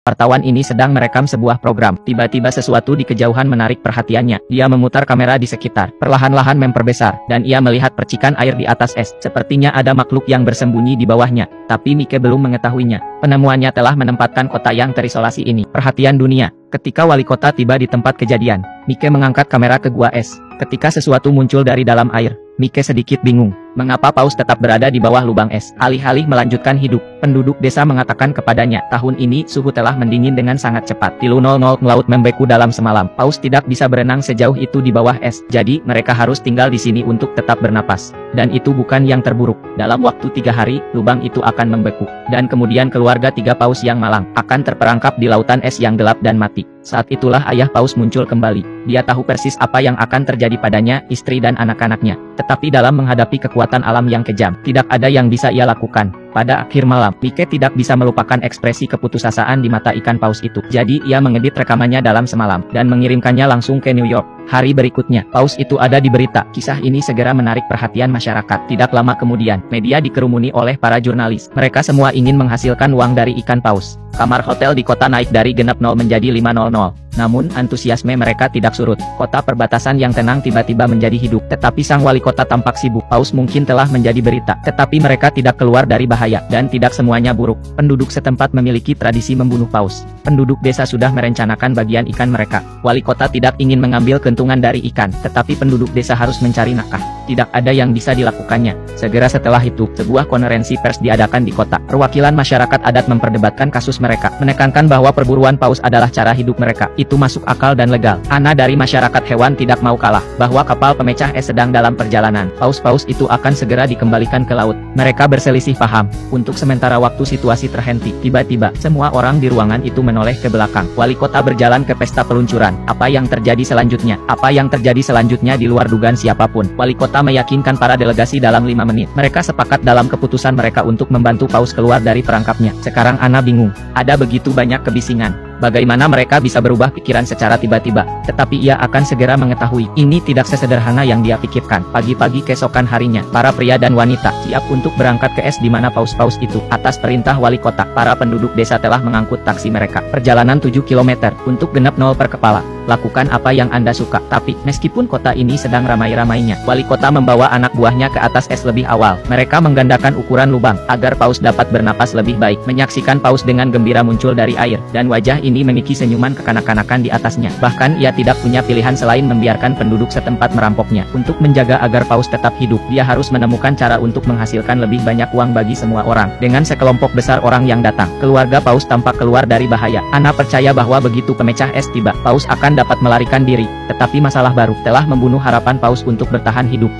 Wartawan ini sedang merekam sebuah program. Tiba-tiba sesuatu di kejauhan menarik perhatiannya. Dia memutar kamera di sekitar, perlahan-lahan memperbesar, dan ia melihat percikan air di atas es. Sepertinya ada makhluk yang bersembunyi di bawahnya, tapi Mike belum mengetahuinya. Penemuannya telah menempatkan kota yang terisolasi ini perhatian dunia. Ketika wali kota tiba di tempat kejadian, Mike mengangkat kamera ke gua es. Ketika sesuatu muncul dari dalam air, Mike sedikit bingung. Mengapa paus tetap berada di bawah lubang es? Alih-alih melanjutkan hidup, penduduk desa mengatakan kepadanya, tahun ini suhu telah mendingin dengan sangat cepat. Tilu 00 laut membeku dalam semalam. Paus tidak bisa berenang sejauh itu di bawah es. Jadi, mereka harus tinggal di sini untuk tetap bernapas. Dan itu bukan yang terburuk. Dalam waktu 3 hari, lubang itu akan membeku. Dan kemudian keluarga 3 paus yang malang akan terperangkap di lautan es yang gelap dan mati. Saat itulah ayah paus muncul kembali. Dia tahu persis apa yang akan terjadi padanya, istri dan anak-anaknya. Tetapi dalam menghadapi kekuatan alam yang kejam, tidak ada yang bisa ia lakukan. Pada akhir malam, Mike tidak bisa melupakan ekspresi keputusasaan di mata ikan paus itu. Jadi, ia mengedit rekamannya dalam semalam, dan mengirimkannya langsung ke New York. Hari berikutnya, paus itu ada di berita. Kisah ini segera menarik perhatian masyarakat. Tidak lama kemudian, media dikerumuni oleh para jurnalis. Mereka semua ingin menghasilkan uang dari ikan paus. Kamar hotel di kota naik dari genap 0 menjadi 500. Namun, antusiasme mereka tidak surut. Kota perbatasan yang tenang tiba-tiba menjadi hidup. Tetapi sang wali kota tampak sibuk. Paus mungkin telah menjadi berita. Tetapi mereka tidak keluar dari bahaya. Dan tidak semuanya buruk. Penduduk setempat memiliki tradisi membunuh paus. Penduduk desa sudah merencanakan bagian ikan mereka. Wali kota tidak ingin mengambil keuntungan dari ikan. Tetapi penduduk desa harus mencari nafkah. Tidak ada yang bisa dilakukannya. Segera setelah itu, sebuah konferensi pers diadakan di kota. Perwakilan masyarakat adat memperdebatkan kasus mereka. Menekankan bahwa perburuan paus adalah cara hidup mereka. Itu masuk akal dan legal. Ana dari masyarakat hewan tidak mau kalah, bahwa kapal pemecah es sedang dalam perjalanan. Paus-paus itu akan segera dikembalikan ke laut. Mereka berselisih paham. Untuk sementara waktu situasi terhenti. Tiba-tiba, semua orang di ruangan itu menoleh ke belakang. Wali kota berjalan ke pesta peluncuran. Apa yang terjadi selanjutnya? Apa yang terjadi selanjutnya di luar dugaan siapapun. Wali kota meyakinkan para delegasi dalam 5 menit. Mereka sepakat dalam keputusan mereka untuk membantu paus keluar dari perangkapnya. Sekarang Ana bingung. Ada begitu banyak kebisingan. Bagaimana mereka bisa berubah pikiran secara tiba-tiba? Tetapi ia akan segera mengetahui, ini tidak sesederhana yang dia pikirkan. Pagi-pagi keesokan harinya, para pria dan wanita siap untuk berangkat ke es di mana paus-paus itu. Atas perintah wali kota, para penduduk desa telah mengangkut taksi mereka. Perjalanan 7 km, untuk genap 0 per kepala. Lakukan apa yang Anda suka. Tapi, meskipun kota ini sedang ramai-ramainya, wali kota membawa anak buahnya ke atas es lebih awal. Mereka menggandakan ukuran lubang, agar paus dapat bernapas lebih baik. Menyaksikan paus dengan gembira muncul dari air, dan wajah ini memiliki senyuman kekanak-kanakan di atasnya. Bahkan ia tidak punya pilihan selain membiarkan penduduk setempat merampoknya. Untuk menjaga agar paus tetap hidup, dia harus menemukan cara untuk menghasilkan lebih banyak uang bagi semua orang. Dengan sekelompok besar orang yang datang, keluarga paus tampak keluar dari bahaya. Ana percaya bahwa begitu pemecah es tiba, paus akan dapat melarikan diri. Tetapi masalah baru telah membunuh harapan paus untuk bertahan hidup.